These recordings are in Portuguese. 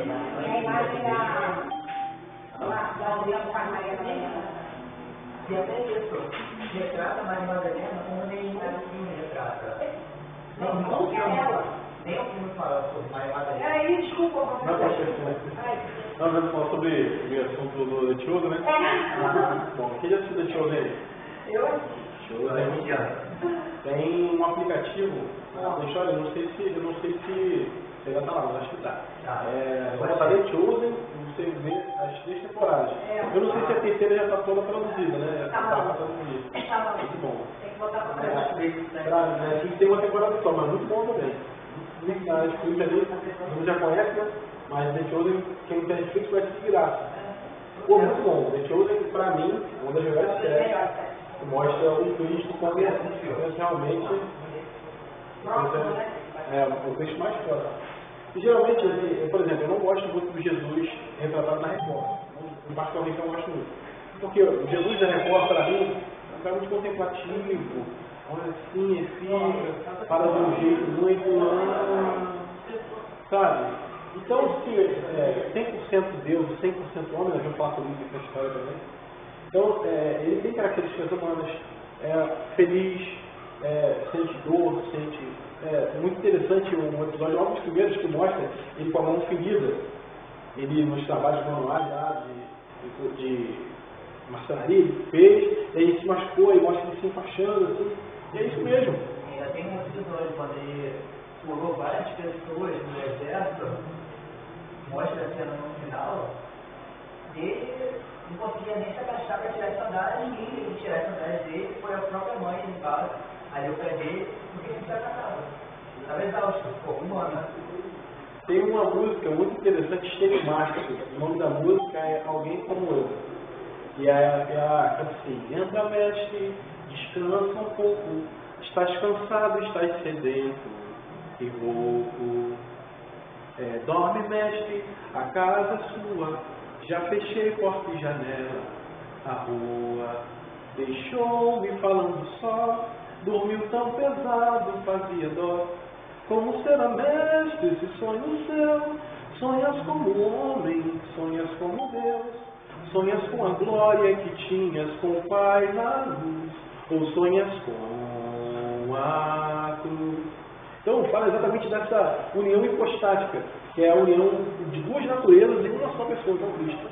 E a imagem da União com a Maria Madalena. E até isso, retrata Maria Madalena como nenhum filme retrata. Não que ela. Nem o filme fala sobre Maria Madalena. Aí, desculpa. Não, vamos falar sobre o assunto do The Chosen, né? Bom, quem já assistiu The Chosen aí? Eu Tem um aplicativo, deixa eu olhar, eu não sei se ainda tá lá, mas acho que tá. Vou botar The Chosen, você vê as 3 temporadas. Eu não sei se a terceira já tá toda traduzida, né? Já tá traduzida. Muito bom. Tem que botar pra trás. A gente tem uma temporada só, mas muito bom também. Muito na Netflix ali, você já conhece, né? Mas The Chosen, quem tem Netflix vai se virar. Pô, muito bom. The Chosen, pra mim, uma das melhores séries. Mostra o Cristo como realmente o Cristo mais forte. E geralmente, por exemplo, eu não gosto muito do Jesus retratado na Record. Particularmente eu não gosto muito. Porque o Jesus da Record, para mim, é um cara muito contemplativo. Olha assim, fica, fala de um jeito muito sabe? Então, se 100% Deus e 100% homem, nós vamos falar sobre isso na história também. Então, ele tem características humanas, feliz, sente dor, sente... muito interessante um episódio, logo dos primeiros, que mostra ele com a mão ferida. Ele, nos trabalhos manuais lá, de marcenaria, ele fez, e aí ele se machucou, e mostra ele se enfaixando, assim. E é isso mesmo. Ainda tem um episódio, quando ele curou várias pessoas no exército, mostra a cena no final, ele não conseguia nem se agachar para tirar as sandálias, e ele tirar as sandálias dele, foi a própria mãe limpar ali o pé dele, porque ele se acatava. Ele estava exausto, ficou humano. Tem uma música muito interessante, Estereomástico. O nome da música é Alguém Como Eu. E é assim: entra, mestre, descansa um pouco, estás cansado, estás sedento e rouco. Dorme, mestre, a casa é sua, já fechei porta e janela, a rua deixou-me falando só, dormiu tão pesado, fazia dó. Como será, mestre, esse sonho seu? Sonhas como homem, sonhas como Deus, sonhas com a glória que tinhas com o Pai na luz, ou sonhas com a cruz. Então, fala exatamente dessa união hipostática, que é a união de duas naturezas em uma só pessoa, que é o Cristo.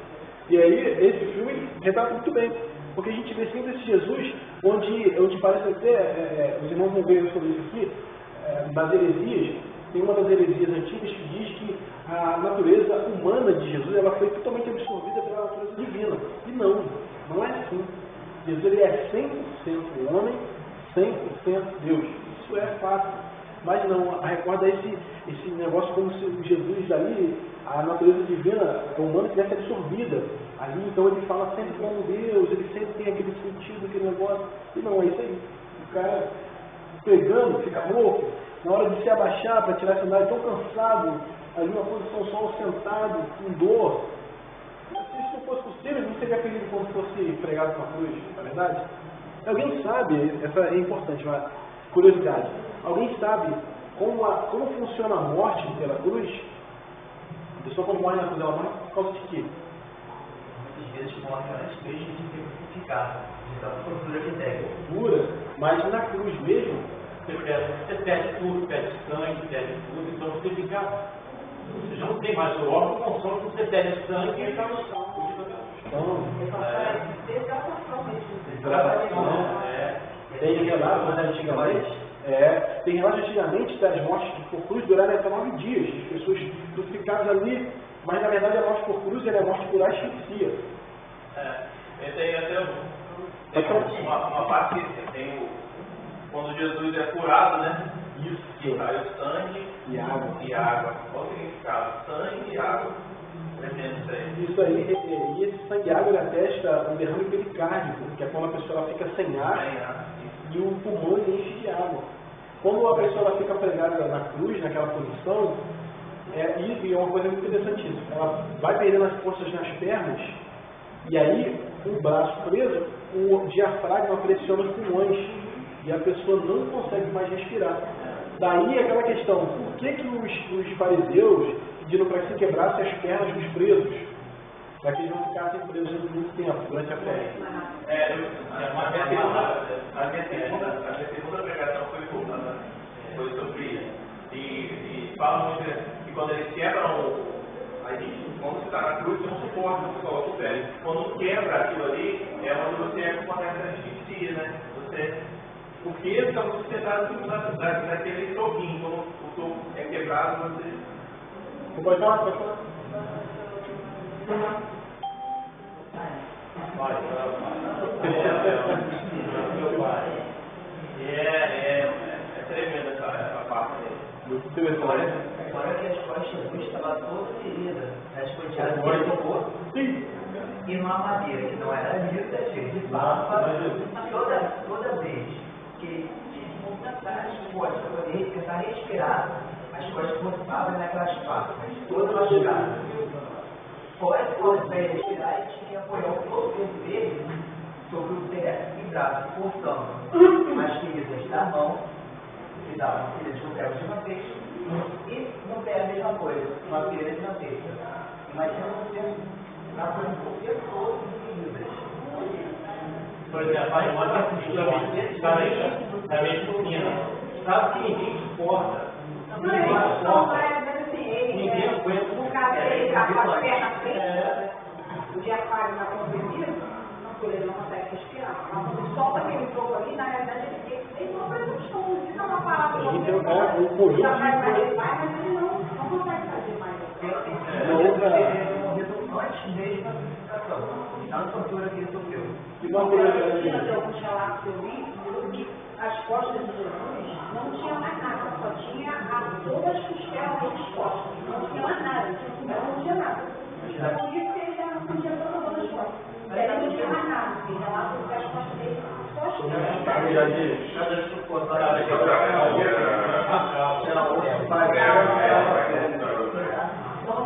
E aí, esse filme retrata muito bem, porque a gente vê sempre esse Jesus, onde parece até, os irmãos vão ver sobre isso aqui, das heresias. Tem uma das heresias antigas que diz que a natureza humana de Jesus ela foi totalmente absorvida pela natureza divina. E não é assim. Jesus ele é 100% homem, 100% Deus. Isso é fato. Mas não, recorda esse negócio como se o Jesus ali, a natureza divina, a humana, tivesse absorvida. Ali então ele fala sempre como Deus, ele sempre tem aquele sentido, aquele negócio. E não é isso aí. O cara pregando, fica louco, na hora de se abaixar para tirar a sandália, tão cansado, ali numa posição só sentado, com dor. Se isso não fosse possível, não seria feliz como se fosse pregado com a cruz, não é verdade? Alguém sabe, essa é importante, uma curiosidade, alguém sabe como funciona a morte pela cruz? A pessoa quando morre na cruz, ela morre por causa de quê? Muitas vezes morre antes mesmo de ser crucificado, de tanta tortura que tem. Tortura, mas na cruz mesmo, você perde tudo, perde sangue, perde tudo, então você fica. Você já não tem mais o órgão, não só que você perde sangue e está no chão. Tem relatos antigamente. Tem relatos antigamente das mortes por cruz durarem até 9 dias. As pessoas crucificadas ali, mas na verdade a morte por cruz é a morte por asfixia. Esse aí até uma parte que tem quando Jesus é curado, né? Isso. Que sai o sangue e água. Qual o significado? Sangue e água. Isso aí, e esse sangue e água ele atesta um derrame pericárdico, que é quando a pessoa fica sem ar e o pulmão enche de água. Quando a pessoa fica pregada na cruz, naquela posição, e é uma coisa muito interessante isso, ela vai perdendo as forças nas pernas, e aí, com o braço preso, o diafragma pressiona os pulmões, e a pessoa não consegue mais respirar. Daí aquela questão, por que os fariseus pediram para que se quebrasse as pernas dos presos, para que eles não ficassem presos muito tempo, durante a fé. A minha segunda pregação foi sobre isso. E falam muito que quando eles quebram, quando você está na cruz, tem um suporte que você coloca o pé. Quando quebra aquilo ali, é onde você começa a asfixia, né? O peso está sustentado naquele toquinho. Quando o toco é quebrado, você... Pode falar, pode falar. É tremenda essa parte dele. Muito interessante. Agora que as costas de Jesus estava toda ferida, as coiteadas do corpo, e numa madeira que não era lisa, cheia de barba, toda vez que ele tinha que movimentar as costas para poder tentar respirar, as costas voltavam naquelas patas, toda machucada. Pode para ele respirar, ele tinha que apoiar o corpo dele sobre o pé e braço, forçando as feridas da mão, que davam feridas no pé de uma vez, e no pé a mesma coisa, uma ferida de uma vez. Imagina você na frente do tempo todo de feridas. Por exemplo, a irmã está meio pequena, sabe que ninguém suporta. Não, eles são várias vezes assim, Ninguém aguenta. no cadeiro, está com as pernas feitas, o diafragma está comprimido, ele não consegue respirar. Mas quando solta aquele toco ali, na realidade ele tem uma presunção, ele não é uma parada. A gente tem um conjunto de mas ele não consegue fazer mais. Ele morreu antes mesmo da crucificação, na tortura que ele sofreu. E uma coisa Tem alguns relatos que eu li, que as costas de Jesus não tinha mais nada, só tinha todas as costelas expostas, não tinha mais nada, não tinha nada. Por isso que ele já não podia todas as costas. Ele não tinha mais nada, porque lá porque as costas dele só não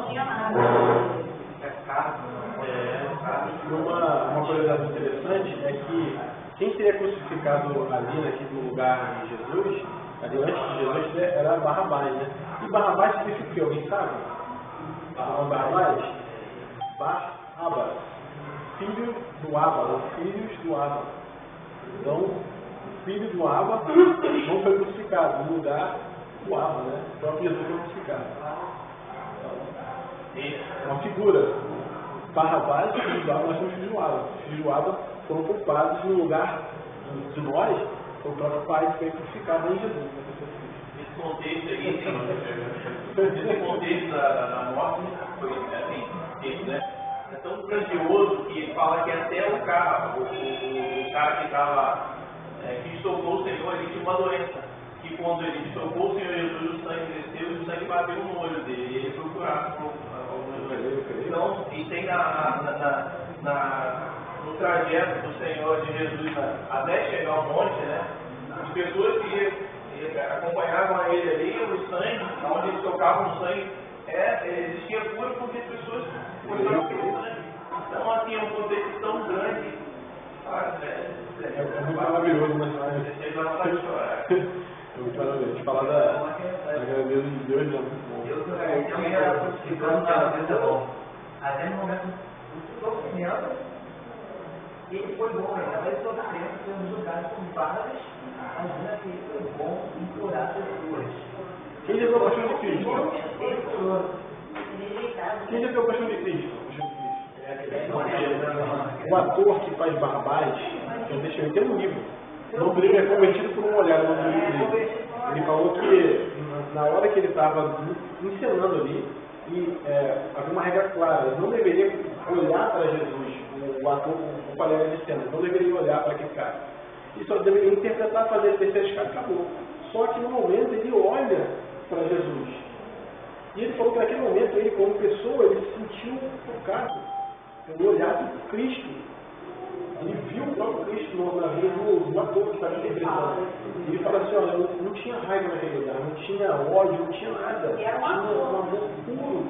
tinha nada. Uma curiosidade interessante é que quem seria crucificado ali naquele lugar de Jesus, ali antes de Jesus, era Barrabás, né? E Barrabás significa o que? Alguém sabe? Barrabás? Barrabás. Filho do Abba, ou filhos do Abba. Então, o filho do Abba não foi crucificado, no lugar do Abba, né? O próprio Jesus foi crucificado. É uma figura. Barrabás e filhos do Abba, nós somos filhos do Abba. Os filhos do Abba foram culpados no lugar de nós, foi o próprio Pai que foi crucificado em Jesus. Esse contexto aí, esse contexto da morte, foi assim, isso, né? É tão grandioso que fala que até o cara que estava, que estocou o Senhor, ele tinha uma doença. Que quando ele estocou o Senhor Jesus, o sangue desceu e o sangue bateu no olho dele. E ele foi curado por alguns olhos. Então, e tem no trajeto do Senhor de Jesus até chegar ao monte, né? As pessoas que acompanhavam a ele ali, o sangue, onde eles tocavam o sangue, existia cura porque as pessoas foram pelo sangue. Então, assim, é um contexto tão grande. É muito maravilhoso, mas Você vai vontade de chorar. é muito maravilhoso. Falar da grandeza de Deus é muito bom. Eu também era crucificado na vida bom. Até no momento do sofrimento, ele foi bom, ele estava sofrendo, sendo julgado por várias, imagina que ele foi bom em curar pessoas. Quem já viu a Paixão de Cristo? Ele curou. Quem já viu a Paixão de Cristo? O ator que faz Barrabás, eu tenho um livro. O nome dele é Convertido por um Olhar, o nome do livro dele. Ele falou que na hora que ele estava encenando ali, havia uma regra clara, ele não deveria olhar para Jesus, o ator, o colega de cena, não deveria olhar para aquele cara. Ele só deveria interpretar, fazer a terceira escala, acabou. Só que no momento ele olha para Jesus. E ele falou que naquele momento, ele como pessoa, ele se sentiu tocado pelo olhar do Cristo. Ele viu o próprio Cristo na vida do ator que estava interpretando. E ele fala assim, olha, não tinha raiva naquele lugar, não tinha ódio, não tinha nada. Tinha um amor puro,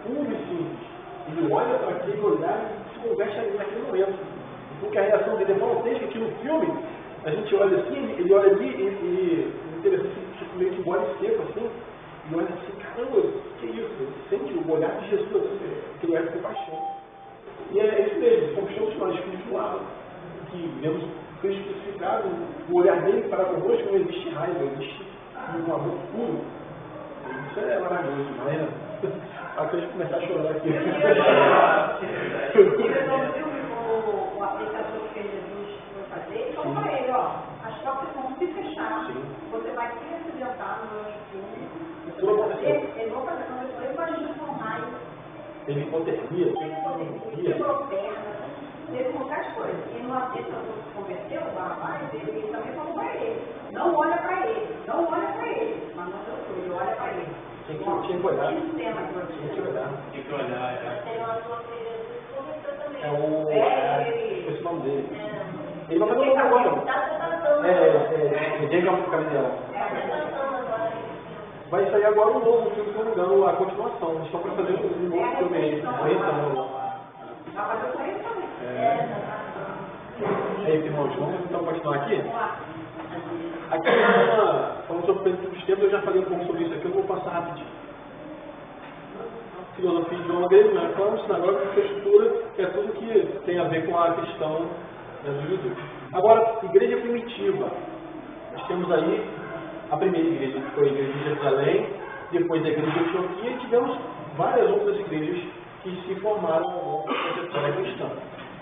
puro e simples. Ele olha para aquele olhar e se converte ali naquele momento. Porque a reação dele é faltesca, que no filme, a gente olha assim, ele olha ali e interessante, tipo, meio que um gole seco assim, e olha assim, caramba, que é isso? sente o olhar de Jesus, aquele olhar de compaixão. E é isso mesmo, somos todos nós, filhos do Abba, que vemos Cristo crucificado, o olhar dele para conosco não existe raiva, existe um amor puro. Isso é maravilhoso demais, né? Até de começar a chorar aqui. E resolveu o aplicador que Jesus foi fazer, e falou para ele, ó, as portas vão se fechar, você vai se acidentar no meu futuro. Ele não vai fazer, ele vai transformar. Teve hipotermia, quebrou perna, teve um bocado de coisa. E no aplicador que se converteu, o rapaz, ele também falou para ele, não olha para ele, não olha para ele, mas não deu tudo, olha para ele. Tinha que olhar. Tinha que olhar. Tem que olhar. Tem uma pessoa que Jesus converteu também. É o... Esse nome dele. Ele vai fazer um Tá agora. tentando. Diego é um caminhão. Tá tentando agora. Vai sair agora um novo filme, se não me engano, a continuação. Eles estão para fazer um novo filme aí. Vai fazer com ele também. Aí, irmãos, vamos então continuar aqui? Vamos lá. Aqui, falando sobre o período dos tempos, eu já falei um pouco sobre isso aqui, eu vou passar rapidinho. Filosofia de uma grega, né? Plano, sinagoga, infraestrutura, que é tudo que tem a ver com a questão dos judeus. Agora, igreja primitiva. Nós temos aí a primeira igreja, que foi a igreja de Jerusalém, depois a igreja de Antioquia, e tivemos várias outras igrejas que se formaram ao longo da trajetória cristã.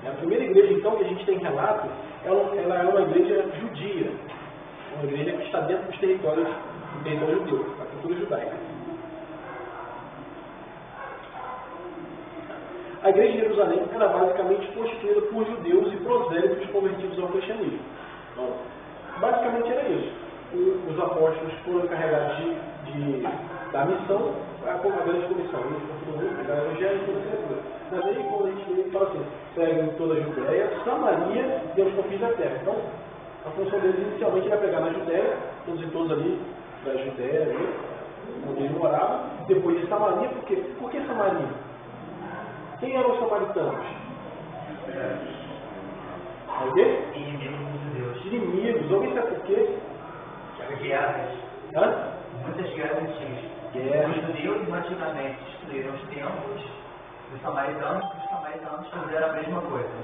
A primeira igreja, então, que a gente tem relato, ela é uma igreja judia, uma igreja que está dentro dos territórios do território judeu, da cultura judaica. A igreja de Jerusalém era basicamente constituída por judeus e prosélitos convertidos ao cristianismo. Então, basicamente era isso. Os apóstolos foram encarregados da missão, a grande comissão, da evangelho e toda essa coisa. Mas aí, quando a gente fala assim, seguem toda a Judéia, Samaria e aos confins da terra. Então, a função deles inicialmente era pegar na Judéia, todos ali da Judéia, onde eles moravam, depois de Samaria, por que Samaria? Quem eram os samaritanos? O quê? Inimigos dos judeus. Inimigos. Alguém sabe por quê? Guerras. Hã? Muitas guerras antigas. Os judeus antigamente destruíram os templos dos samaritanos, e os samaritanos fizeram a mesma coisa.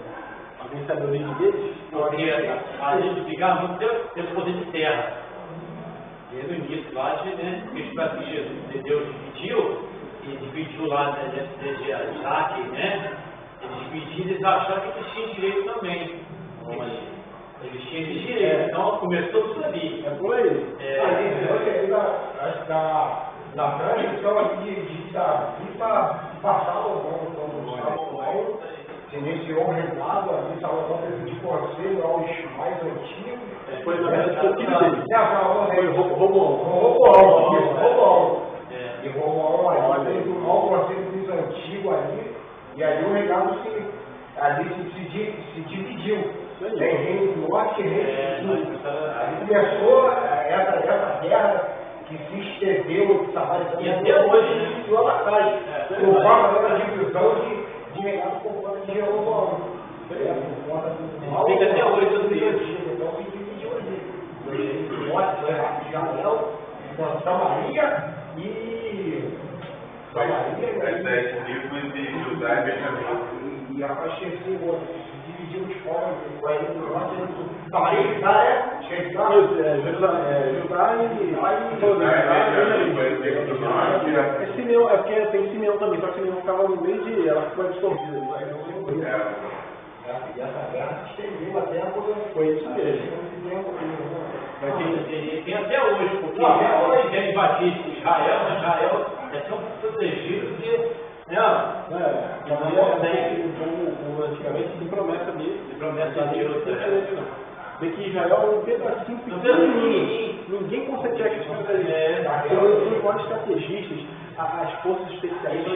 Alguém sabe a origem deles? Porque a gente ficava muito pelo poder de terra. Desde o início lá, porque Jesus, Deus dividiu lá, desde Isaac, né? Eles dividiram, eles acharam que eles tinham direito também. Eles tinham esse direito, então começou tudo ali. É por aí. Na transição aqui de Davi para Salomão, quando Salomão iniciou o reinado ali, Salomão teve de conselho aos mais antigos. Foi na verdade foi o filho dele. Foi Roboão. E Roboão ali fez um mau conselho dos antigos ali, e aí o reinado se dividiu. Tem reino do norte e reino do sul. Aí começou essa guerra que se estendeu, e até hoje iniciou lá atrás. Por conta da divisão de reinado por conta de Jeroboão. Fica até hoje tudo isso. Então se dividiu ali. O norte foi Israel, Samaria e As 10 tribos de Judá e Benjamim. E abasteceu o outro. Dividiu os povos, o reino do norte e do sul. Samaria e Judá É Simeão, é porque tem Simeão também, só que Simeão ficava no meio de. Ela ficou absorvida. E essa guerra se estendeu até a Foi isso mesmo. Tem até hoje, porque eles querem invadir Israel é tão protegido que. Antigamente tem promessa mesmo. Promessa de Deus. Vê que Israel é um pedacinho pequenininho. Ninguém consegue tirar aqueles coisas. São quatro estrategistas, as forças especiais,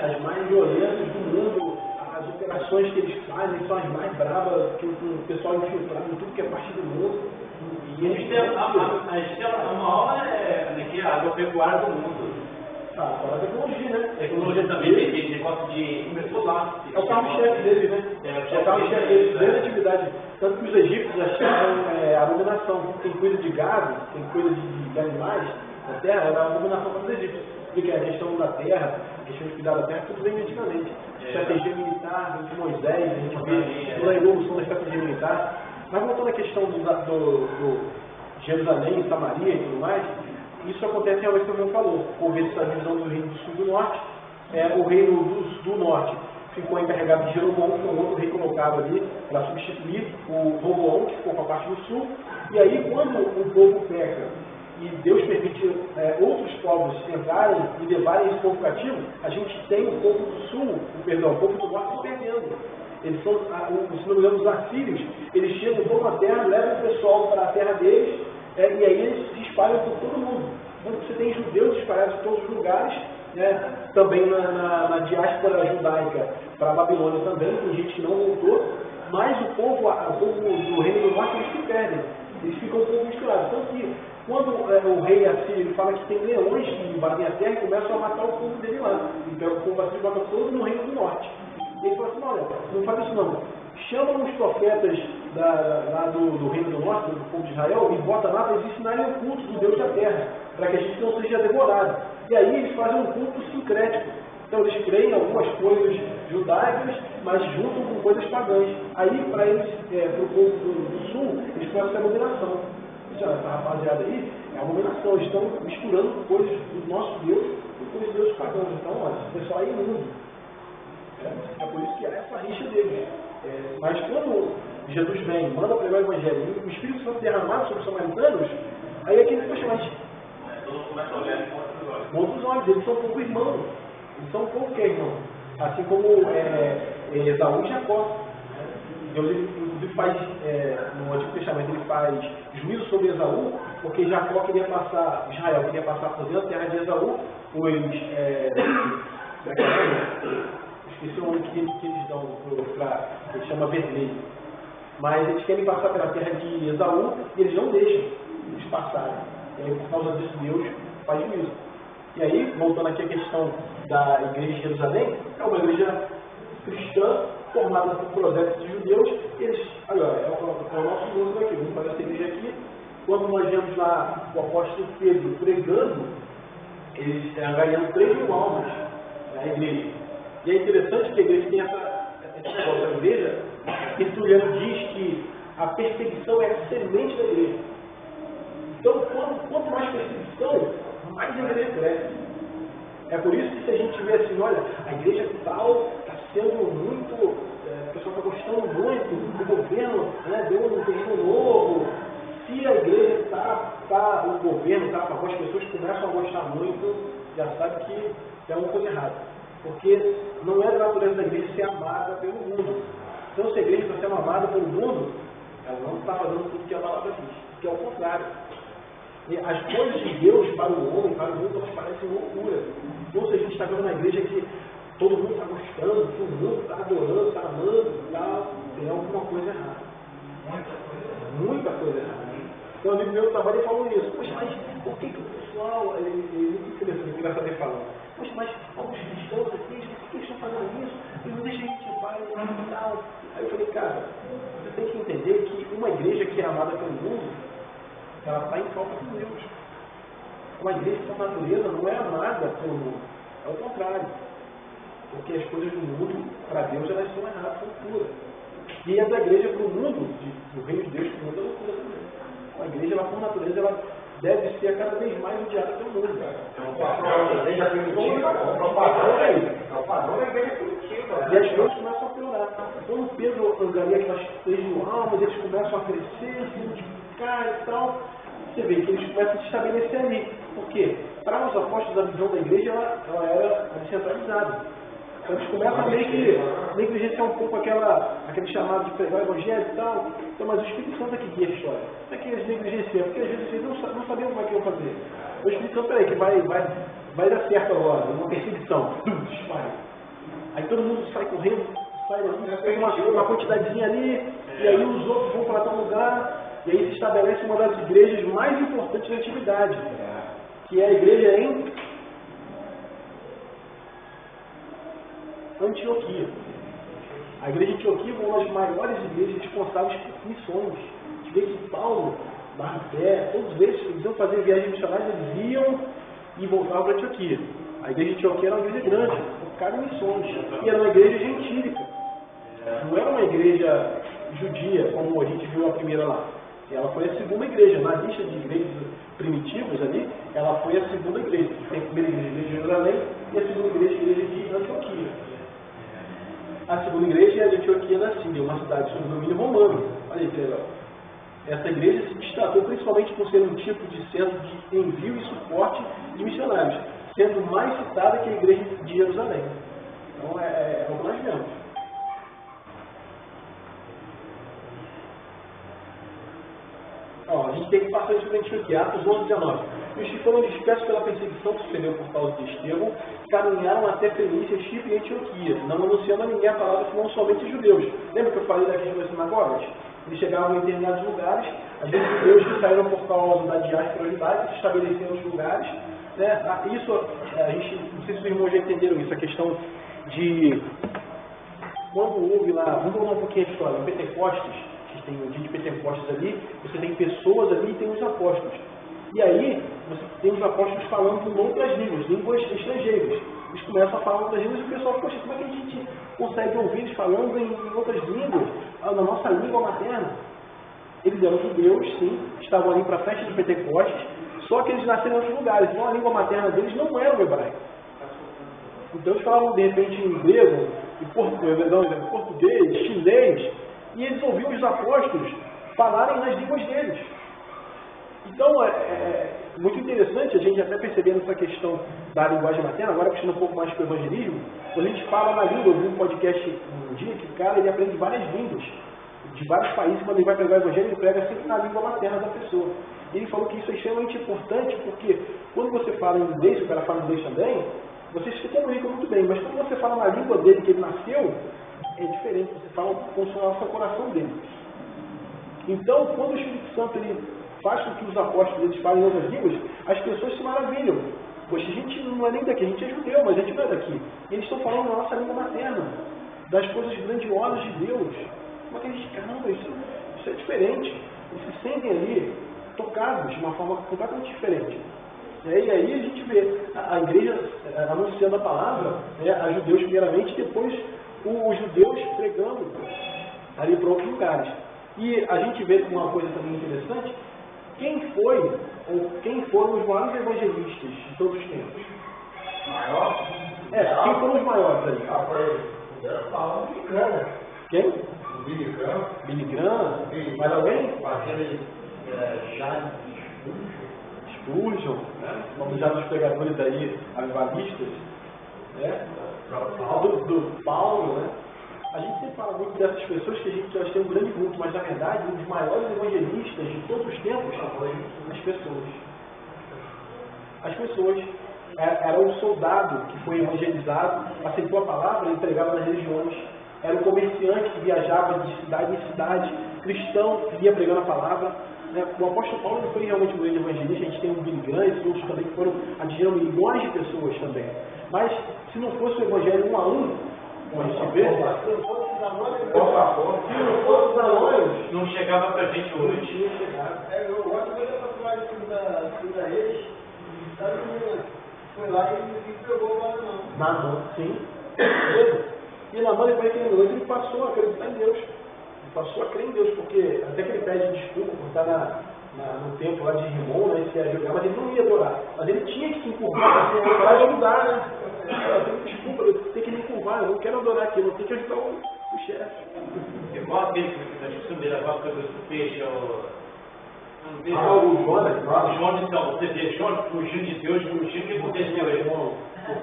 as mais violentas do mundo, as operações que eles fazem são as mais bravas, que o pessoal infiltrado em tudo que é parte do mundo. E eles têm a maior agropecuária do mundo. Fora a tecnologia, né? Tecnologia também tem negócio de começou lá. É o carro-chefe deles, né? É o carro-chefe deles, grande atividade. Tanto que os egípcios acharam a abominação. Quem cuida de gado, quem cuida de animais, da terra, era a abominação para os egípcios. Porque a questão da terra, a questão de cuidar da terra, tudo vem antigamente. Estratégia militar, vem de Moisés, a gente vê toda a evolução da estratégia militar. Mas voltando à questão do Jerusalém, Samaria e tudo mais, isso acontece realmente como eu falou. Houve essa divisão do reino do sul e do norte. O reino do norte ficou encarregado de Jeroboão, que foi um outro rei colocado ali para substituir o Roboão, que ficou com a parte do sul. E aí, quando o povo peca e Deus permite outros povos entrarem e levarem esse povo cativo, a gente tem o povo do sul, o povo do norte se perdendo. Eles são, se não me engano, os assírios, eles chegam, vão à terra, levam o pessoal para a terra deles, e aí eles se espalham por todo mundo. Então você tem judeus espalhados em todos os lugares, né? Também na diáspora judaica para a Babilônia também, tem gente que não voltou, mas o povo do reino do norte, eles se perdem, eles ficam um pouco misturados. Então que quando o rei assírio ele fala que tem leões que invadem a terra e começam a matar o povo dele lá, então o povo assírio mata todo no reino do norte. E ele fala assim, olha, não faz isso não. Chama os profetas lá do reino do norte, do povo de Israel, e bota lá para eles ensinarem o culto do Deus da terra, para que a gente não seja devorado. E aí eles fazem um culto sincrético. Então eles creem em algumas coisas judaicas, mas juntam com coisas pagãs. Aí, para eles, para o povo do sul, eles fazem essa abominação. Essa rapaziada aí é abominação. Eles estão misturando coisas do nosso Deus com coisas de Deus pagãos. Então, olha, esse pessoal aí é imundo. É por isso que há essa rixa deles. Mas quando Jesus vem, manda pregar o Evangelho, e o Espírito Santo derramado sobre os samaritanos, aí é que ele fica mais. Todo começa a olhar com outros olhos, eles são um pouco irmãos. Eles são um pouco que é irmão. Assim como Esaú e Jacó. Deus, inclusive, faz, no Antigo Testamento, ele faz juízo sobre Esaú, porque Jacó queria passar, Israel queria passar por dentro da terra de Esaú, esqueci o nome que eles dão que ele chama vermelho. Mas eles querem passar pela terra de Esaú e eles não deixam eles passarem. E aí, por causa disso, Deus faz juízo. E aí, voltando aqui à questão da igreja de Jerusalém, é uma igreja cristã formada por prosélitos de judeus. E eles, olha, é o nosso mundo aqui. Vamos fazer essa igreja aqui. Quando nós vemos lá o apóstolo Pedro pregando, eles ganhando 3.000 almas na igreja. E é interessante que a igreja tem esse negócio. A igreja, Tertuliano diz que a perseguição é a semente da igreja. Então, quanto mais perseguição, mais a igreja cresce. É por isso que se a gente vê assim, olha, a igreja tal está sendo muito, o pessoal está gostando muito, o governo deu um terreno novo. Se a igreja o governo está a favor, as pessoas começam a gostar muito, já sabe que tem alguma coisa errada. Porque não é da natureza da igreja ser amada pelo mundo. Então, se a igreja está sendo amada pelo mundo, ela não está fazendo tudo que a palavra diz, que é o contrário. E as coisas de Deus para o homem, para o mundo, elas parecem loucura. Então, se a gente está vendo na igreja que todo mundo está gostando, que o mundo está adorando, está amando e tal, tem alguma coisa errada. Muita coisa errada. Então, amigo meu trabalho ele falou isso. Poxa, mas por que o pessoal, ele engraçado ele falando, poxa, mas alguns cristãos aqui, por que eles estão fazendo isso? Eles não deixam a gente em paz e tal. Aí eu falei, cara, você tem que entender que uma igreja que é amada pelo mundo, ela está em falta de Deus. Uma igreja por natureza não é amada pelo mundo. É o contrário. Porque as coisas do mundo, para Deus, elas são erradas, são puras. E a da igreja para o mundo, do reino de Deus para o mundo, é loucura também. A igreja, ela, por natureza, ela deve ser cada vez mais odiada pelo mundo. É um padrão da igreja primitiva. É um padrão da igreja primitiva. E as coisas começam a piorar. Quando Pedro angaria aquelas 3.000 almas, eles começam a crescer, se multiplicar e tal. Você vê que eles começam a se estabelecer ali. Por quê? Para os apóstolos, a visão da igreja ela era descentralizada. Então eles começam a meio que negligenciar um pouco aquele chamado de pregar o evangelho e tal. Então, mas o Espírito Santo é que guia a história. Não é que eles negligenciam, porque às vezes eles não sabiam como é que iam fazer. O Espírito Santo, peraí, que vai dar certo agora, uma perseguição. Dispara. Aí todo mundo sai correndo, sai daqui, pega uma quantidadezinha ali, e aí os outros vão para tal lugar. E aí se estabelece uma das igrejas mais importantes da antiguidade, que é a igreja em Antioquia. A igreja de Antioquia foi uma das maiores igrejas responsáveis por missões. A gente vê que Paulo, Barnabé, todos eles iam fazer viagens missionárias, eles iam e voltavam para Antioquia. A igreja de Antioquia era uma igreja grande, focada em missões. E era uma igreja gentílica. Não era uma igreja judia, como a gente viu a primeira lá. Ela foi a segunda igreja. Na lista de igrejas primitivas ali, ela foi a segunda igreja. Tem a primeira igreja, a igreja de Jerusalém, e a segunda igreja, a igreja de Antioquia. A segunda igreja é a de Antioquia na Síria, uma cidade sob domínio romano. Olha aí que legal. Essa igreja se destacou principalmente por ser um tipo de centro de envio e suporte de missionários, sendo mais citada que a igreja de Jerusalém. Então é o que nós vemos. A gente tem que passar isso para aqui, Atos 11, 19. E os que foram dispersos pela perseguição que sucedeu por causa de Estevão, caminharam até Fenícia, Chipre e Antioquia, não anunciando a ninguém a palavra, senão somente judeus. Lembra que eu falei daquelas duas sinagogas? Eles chegavam em determinados lugares, às vezes judeus que saíram por causa da diáspora judaica, se estabeleciam nos lugares. Né? Isso, a gente, não sei se os irmãos já entenderam isso, a questão de quando houve lá, vamos voltar um pouquinho a história, em Pentecostes, que tem o dia de Pentecostes ali, você tem pessoas ali e tem os apóstolos. E aí, você tem os apóstolos falando em outras línguas, línguas estrangeiras. Eles começam a falar outras línguas e o pessoal fica, poxa, como é que a gente consegue ouvir eles falando em outras línguas, na nossa língua materna? Eles eram judeus, sim, estavam ali para a festa de Pentecostes, só que eles nasceram em outros lugares, então a língua materna deles não era o hebraico. Então eles falavam de repente em grego, em português, chinês, e eles ouviam os apóstolos falarem nas línguas deles. Então, é muito interessante a gente até percebendo essa questão da linguagem materna, agora puxando um pouco mais para o evangelismo, quando a gente fala na língua, eu vi um podcast um dia que o cara ele aprende várias línguas, de vários países, quando ele vai pregar o evangelho, ele prega sempre na língua materna da pessoa. E ele falou que isso é extremamente importante, porque quando você fala em inglês, o cara fala inglês também, você se comunica muito bem, mas quando você fala na língua dele, que ele nasceu, é diferente, você fala com o coração dele. Então, quando o Espírito Santo ele faz com que os apóstolos eles falem em outras línguas, as pessoas se maravilham. Poxa, a gente não é nem daqui, a gente é judeu, mas a gente não é daqui. E eles estão falando na nossa língua materna, das coisas grandiosas de Deus. Como é que a gente, caramba, isso é diferente. Eles se sentem ali tocados de uma forma completamente diferente. E aí a gente vê a igreja anunciando a palavra, a judeus primeiramente, e depois os judeus pregando ali para outros lugares. E a gente vê uma coisa também interessante, quem foram os maiores evangelistas de todos os tempos? Maior? Quem foram os maiores ali? Paulo Billy Quem? Billy Graham. Billy Graham? Mais alguém? Aquele Spurgeon, né? Vamos já dos pregadores aí, avivalistas, né? Do Paulo, né? A gente sempre fala muito dessas pessoas que a gente acha que tem um grande grupo, mas na verdade um dos maiores evangelistas de todos os tempos foi as pessoas. As pessoas. Era um soldado que foi evangelizado, aceitou a palavra e entregava nas regiões. Era um comerciante que viajava de cidade em cidade, cristão que ia pregando a palavra. O apóstolo Paulo não foi realmente um grande evangelista, a gente tem um Billy Graham e outros também que foram atingindo milhões de pessoas também. Mas se não fosse o evangelho 1 a 1, como a gente vê, se não fosse os anônimos, não chegava pra gente não hoje. tinha chegado. Eu gosto muito dessa frase da Reis, da menina. Foi lá e pegou o banana. Namã, sim. E Namã, depois que ele passou a acreditar em Deus. Ele passou a crer em Deus, porque até que ele pede desculpa por estar no templo lá de Rimon, né, se ia jogar, mas ele não ia adorar. Mas ele tinha que se encurvar para ajudar, né? Desculpa, eu tenho que me encurvar, eu não quero adorar aqui, eu tenho que ajudar o chefe. Igual aquele que a gente subiu agora do peixe, O Jonas. Jonas, então, você vê, Jonas fugindo de Deus, fugindo, o que aconteceu aí? O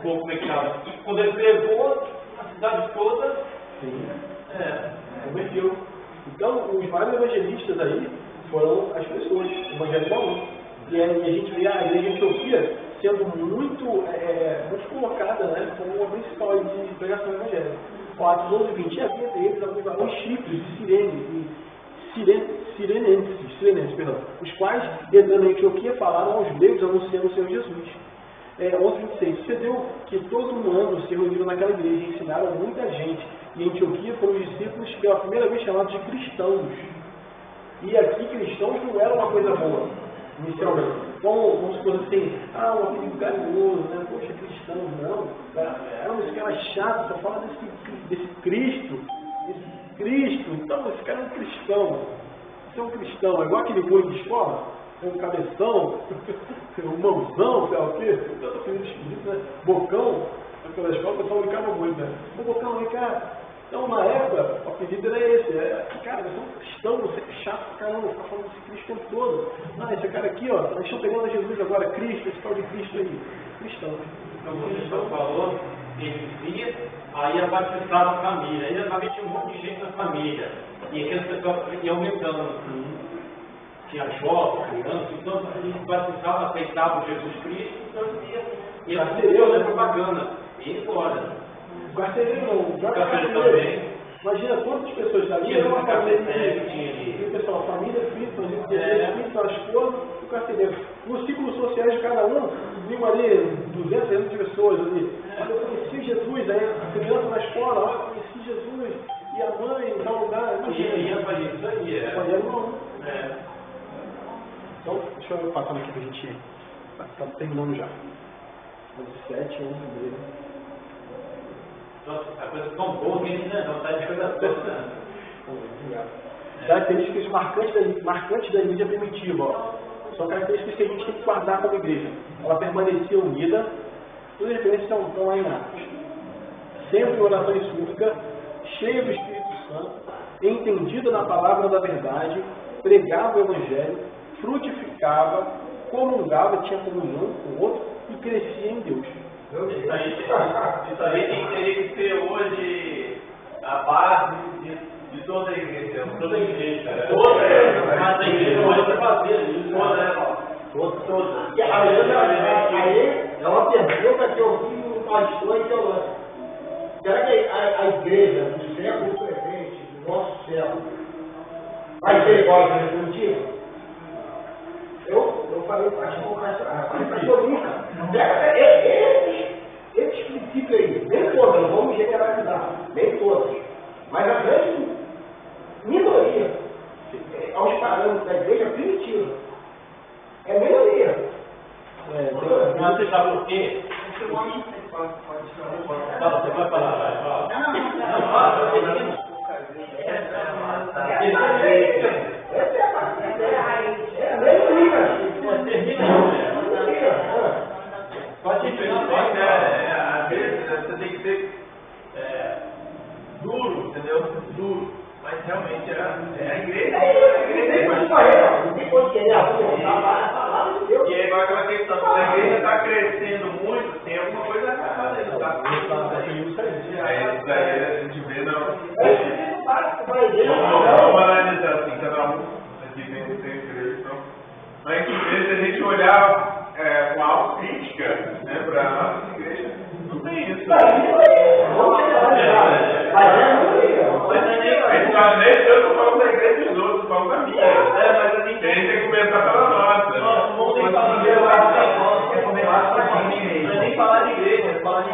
povo como é que estava? Quando ele pregou, a cidade toda. Sim. Converteu. Então, os vários evangelistas aí foram as pessoas, o evangelho da um. E a gente vê a igreja de Antioquia sendo muito colocada, né, como a principal de pregação evangélica. Atos 11 e 20, havia entre eles alguns varões chifres de sirenenses, os quais, entrando em Antioquia, falaram aos judeus anunciando o Senhor Jesus. 11:26, sucedeu que todo um ano se reuniram naquela igreja e ensinaram muita gente. E em Antioquia foram os discípulos pela primeira vez chamados de cristãos. E aqui cristãos não era uma coisa boa. inicialmente. Vamos supor assim, um apelido carinhoso, né? Poxa, cristão, não. Esse cara é chato, só fala desse Cristo. Esse Cristo, então esse cara é um cristão. Você é um cristão, é igual aquele bullying de escola, é um cabeção, um mãozão, sei lá o quê, tanto apelido esquisito, né? Bocão, pela escola o pessoal brincava muito, né? Ô Bocão, vem cá. Então, na época, o apelido era esse. Cara, você é um cristão, você é chato pra caramba, fica falando desse Cristo o tempo todo. Esse cara aqui, ó, nós estamos pegando Jesus agora, Cristo, esse tal de Cristo aí. Cristão. Então, o cristão falou, ele dizia, aí ia batizar a família. Aí, normalmente, tinha um monte de gente na família. E aquelas pessoas iam aumentando. Tinha jovens, crianças, então a gente batizava, aceitava o Jesus Cristo, então ia fazer propaganda. E ia embora. O carcereiro não, o carcereiro também. Imagina quantas pessoas dali, era uma família que o pessoal, a família, filho, filho, a esposa e o carcereiro. Nos ciclos sociais de cada um, viam ali 200, 300 pessoas ali. Olha, eu conheci Jesus, aí a criança na escola, olha, eu conheci Jesus, e a mãe em tal lugar. E ia fazer isso aí, Fazer não. Então, deixa eu passar aqui pra gente. Tá terminando já. 7, 11 meses. Nossa, a coisa tão boa que a gente não está de coisa toda. Obrigado. Características marcantes da igreja primitiva. Ó. São características que a gente tem que guardar como igreja. Ela permanecia unida, todas as referências estão aí em Atos. Sempre em oração e súplica, cheia do Espírito Santo, entendida na palavra da verdade, pregava o Evangelho, frutificava, comungava, tinha comunhão com o outro e crescia em Deus. Isso aí teria que ser hoje a base de toda a igreja. Toda a igreja. Mas a igreja pode fazer isso. Toda. E aí é uma pergunta que eu vi no pastor e que eu lanço. Será que a igreja do século presente, do nosso século, vai ser igual à igreja primitiva? Eu falei para pastor nunca. Esses princípios aí, nem todos, não vamos generalizar, nem todos, mas a grande minoria, aos parâmetros da igreja primitiva, é minoria. Mas você sabe por quê? Você vai falar, vai. Às vezes você tem que ser duro, entendeu? Duro. Mas realmente é a igreja. E aí vai aquela questão, quando a igreja está crescendo muito, tem alguma coisa errada. Aí a gente vê vamos analisar assim, cada um aqui vem do seu igreja. Mas que vezes a gente olhar com autocrítica, né, para a nossa igreja, não tem isso. Mas a gente fala, nem eu não falo da igreja dos outros, eu falo da minha. Mas a gente tem que começar pela nossa. Não tem que falar de igreja, nem falar de igreja, falar de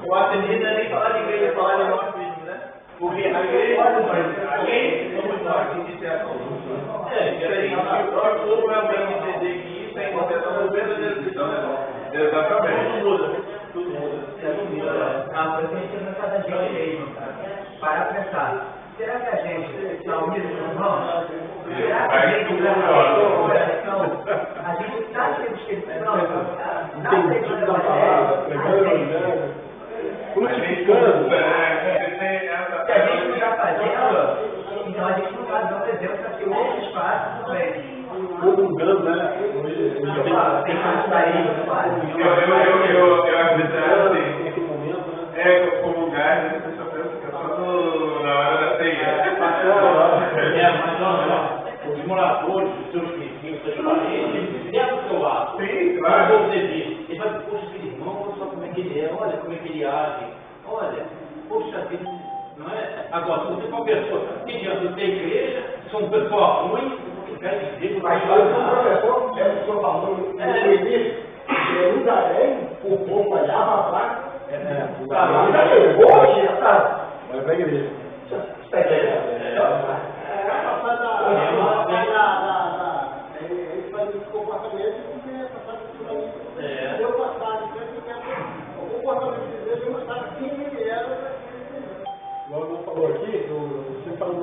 o atendimento não é nem falar de igreja, é falar de nós mesmos, né? Porque a igreja somos nós que disseram. Diferente do próprio povo realmente entender que isso é importação do verdadeiro cristão, né? Exatamente. Tudo muda. Por isso a gente não está dando mesmo, para pensar. Será que a gente está unido com os irmãos? Será que a gente está coração? A gente está cheio de Espírito Santo? Entendido da palavra, pregando o Evangelho, frutificando. Se a gente não está fazendo, então a gente não está dando exemplo para que outros façam também. Comungando, né? Hoje Tem que estar aí, Eu acredito assim. naquele momento, né? Comungar, a pessoa pensa que é só na hora da ceia. Mas os moradores, os seus vizinhos, seus parentes, dentro do seu lado. Sim, claro. Você diz, ele vai dizer, poxa, aquele irmão, olha só como é que ele é, olha como é que ele age, olha, poxa vida, não é? Agora, se você for uma pessoa que diante da igreja, são pessoas ruins, porque quer dizer, Mas o professor, o senhor falou no início, Jerusalém, por pouco olhava para hoje, tá? Vai para a igreja. Vai da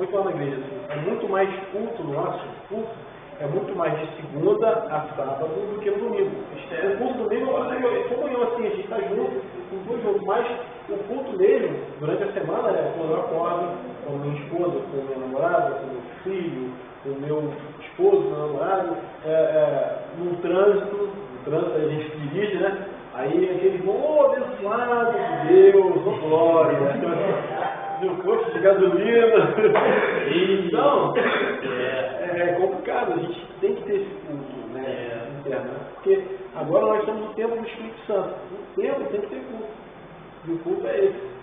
muito lá na igreja, assim, é muito mais culto nosso, culto é muito mais de segunda a sábado do que no domingo. O culto domingo é como eu, assim, a gente está junto, os dois juntos, mas o culto mesmo, durante a semana, é quando eu acordo, com a minha esposa, com a minha namorada, com o meu filho, com o meu esposo, meu namorado, no trânsito a gente dirige, né? Aí aquele abençoado de Deus, glória, no posto de gasolina. Então, é complicado, a gente tem que ter esse culto, né? Interno, porque agora nós estamos no tempo do Espírito Santo. O tempo tem que ter culto. E o culto é esse.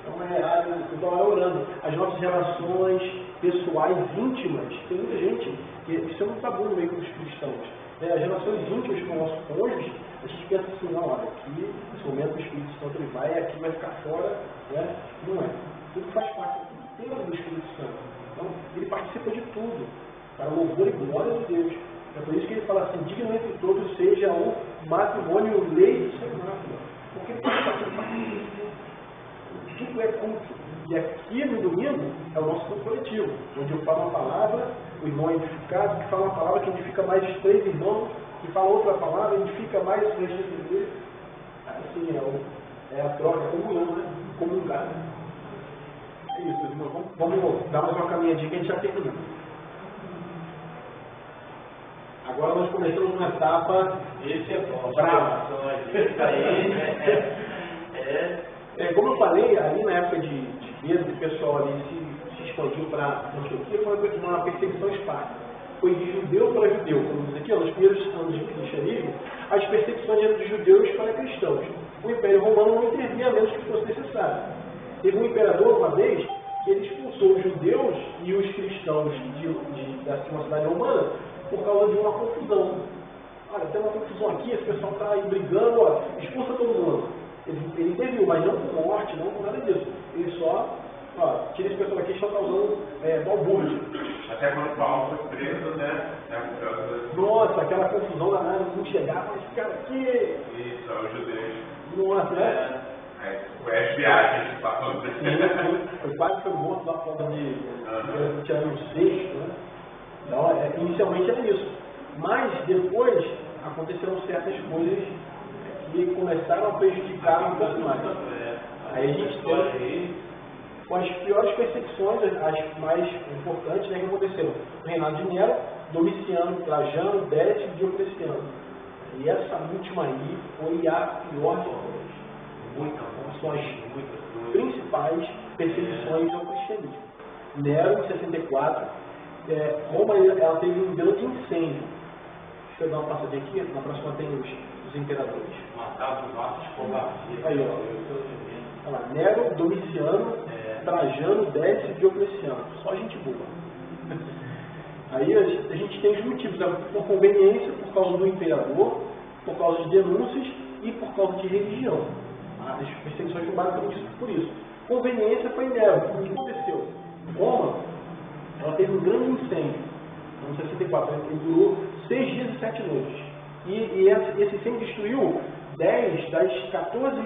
Então é orando. As nossas relações pessoais íntimas, tem muita gente que isso é um tabu no meio dos cristãos. As relações íntimas com o nosso cônjuge, a gente pensa assim, não, olha, aqui, nesse momento do Espírito Santo ele vai, aqui vai ficar fora, né? Não é. Tudo faz parte do tempo do Espírito Santo. Então, ele participa de tudo, para o louvor e glória de Deus. É por isso que ele fala assim, digno entre todos seja um matrimônio lei do Senhor. Porque ele participa tudo é culto. E aqui no domingo é o nosso culto coletivo, onde eu falo uma palavra, o irmão é edificado, que fala uma palavra que edifica mais 3 irmãos, que fala outra palavra, edifica mais o registro dele. Assim, é a troca, é comunhão, né? Comungar. É isso, irmão. Vamos dar mais uma caminhadinha que a gente já terminou. Agora nós começamos uma etapa. Esse é bom. Brava. Como eu falei, ali na época de Pedro, o pessoal ali se expandiu para Antioquia, foi uma perseguição esparta. Foi de judeu para judeu, como diz aqui, nos primeiros anos de cristianismo, as perseguições eram de judeus para cristãos. O Império Romano não intervinha a menos que fosse necessário. Teve um imperador, uma vez, que ele expulsou os judeus e os cristãos da cidade romana por causa de uma confusão. Olha, tem uma confusão aqui, esse pessoal está aí brigando, ó, expulsa todo mundo. Ele interviu, mas não com morte, não com nada disso. Ele só, tira esse pessoal aqui, só está usando balbúrdia. Até quando Paulo foi preso, né? Nossa, aquela confusão danada, não chegava, esse cara aqui. Isso, é os judeus. Nossa, né? Foi as viagens que passou. Foi quase que foi morto da forma de Tiago VI, né? Então, inicialmente era isso. Mas depois aconteceram certas coisas que começaram a prejudicar um pouco mais. Aí a gente tem com as piores perseguições, as mais importantes, né, que aconteceram. O reinado de Nero, Domiciano, Trajano, Décio e Diocleciano. E essa última aí foi a pior de todas. São as principais perseguições ao cristianismo. Nero, em 64, Roma ela teve um grande incêndio. Deixa eu dar uma passadinha aqui, na próxima tem os imperadores. Matavam os nossos covardias. Aí, ó. Olha lá, Nero, Domiciano, Trajano, Décio e Diocleciano. Só gente boa. Aí a gente tem os motivos, por conveniência, por causa do imperador, por causa de denúncias e por causa de religião. As perseguições foram basicamente por isso. Conveniência foi Nero. O que aconteceu? Roma, ela teve um grande incêndio, em 64, ele durou 6 dias e 7 noites. E esse incêndio destruiu 10 das 14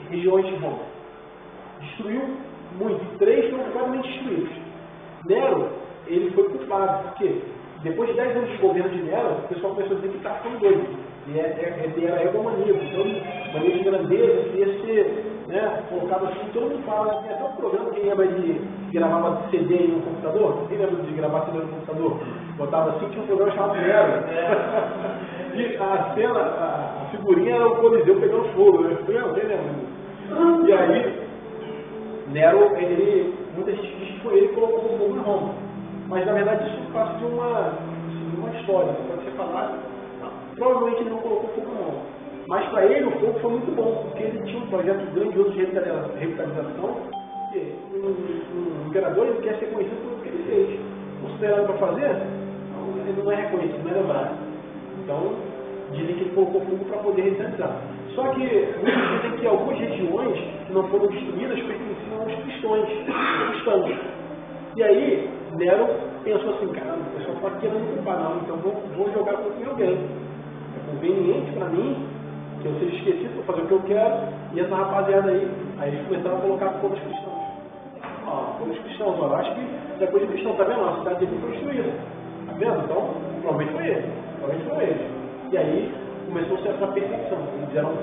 regiões de Roma. Destruiu muito, e 3 foram totalmente destruídos. Nero, ele foi culpado, porque depois de 10 anos de governo de Nero, o pessoal começou a dizer que está ficando doido. Ele era egomaníaco, então, mania de grandeza, queria ser, né, colocado assim, todo mundo fala, tem até um programa que lembra de gravava CD em um computador, quem lembra de gravar CD no computador? Botava assim, tinha um programa chamado Nero. E a cena, a figurinha era o Coliseu pegando fogo, né? Quem lembra? E aí, Nero, muita gente diz que foi ele que colocou o fogo em Roma. Mas na verdade isso faz de uma história, pode ser falado. Provavelmente ele não colocou fogo não. Mas para ele o fogo foi muito bom, porque ele tinha um projeto grandioso de revitalização, que um imperador ele quer ser conhecido pelo que ele fez. Considerado para fazer, ele não é reconhecido, não é lembrado. Então, dizem que ele colocou fogo para poder revitalizar. Só que muitos dizem que algumas regiões que não foram destruídas pertenciam aos cristãos. E aí, Nero pensou assim, caramba, o pessoal está querendo culpar, não, então vou jogar contra alguém. É conveniente para mim que eu seja esquecido para fazer o que eu quero, e essa rapaziada aí eles começaram a colocar fogo nos cristãos. foram os cristãos. Eu acho que depois de cristão, tá vendo? A cidade dele foi construída. Tá vendo? Então, provavelmente foi ele. Provavelmente foi ele. E aí começou-se essa perseguição. Eles eram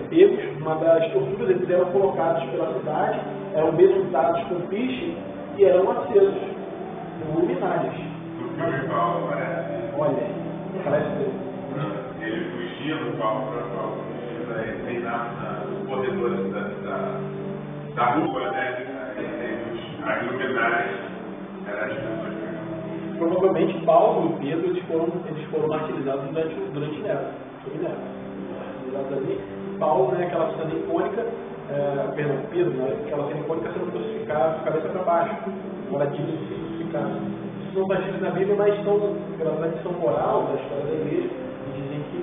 pegos, uma das torturas, eles eram colocados pela cidade, eram besuntados com piche e eram acesos, luminárias. O filme Paulo parece. Olha, parece Deus. Ele fugia do Paulo para ele treinar nos corredores da rua, né? As luminárias eram as pessoas que... Provavelmente Paulo e Pedro eles foram martirizados durante Nero. Ali. Paulo, né, aquela cena icônica, Pedro, né, aquela cena icônica sendo crucificado de cabeça para baixo, hora de crucificado. Isso não está escrito na Bíblia, mas estão, pela tradição moral da história da igreja, dizem que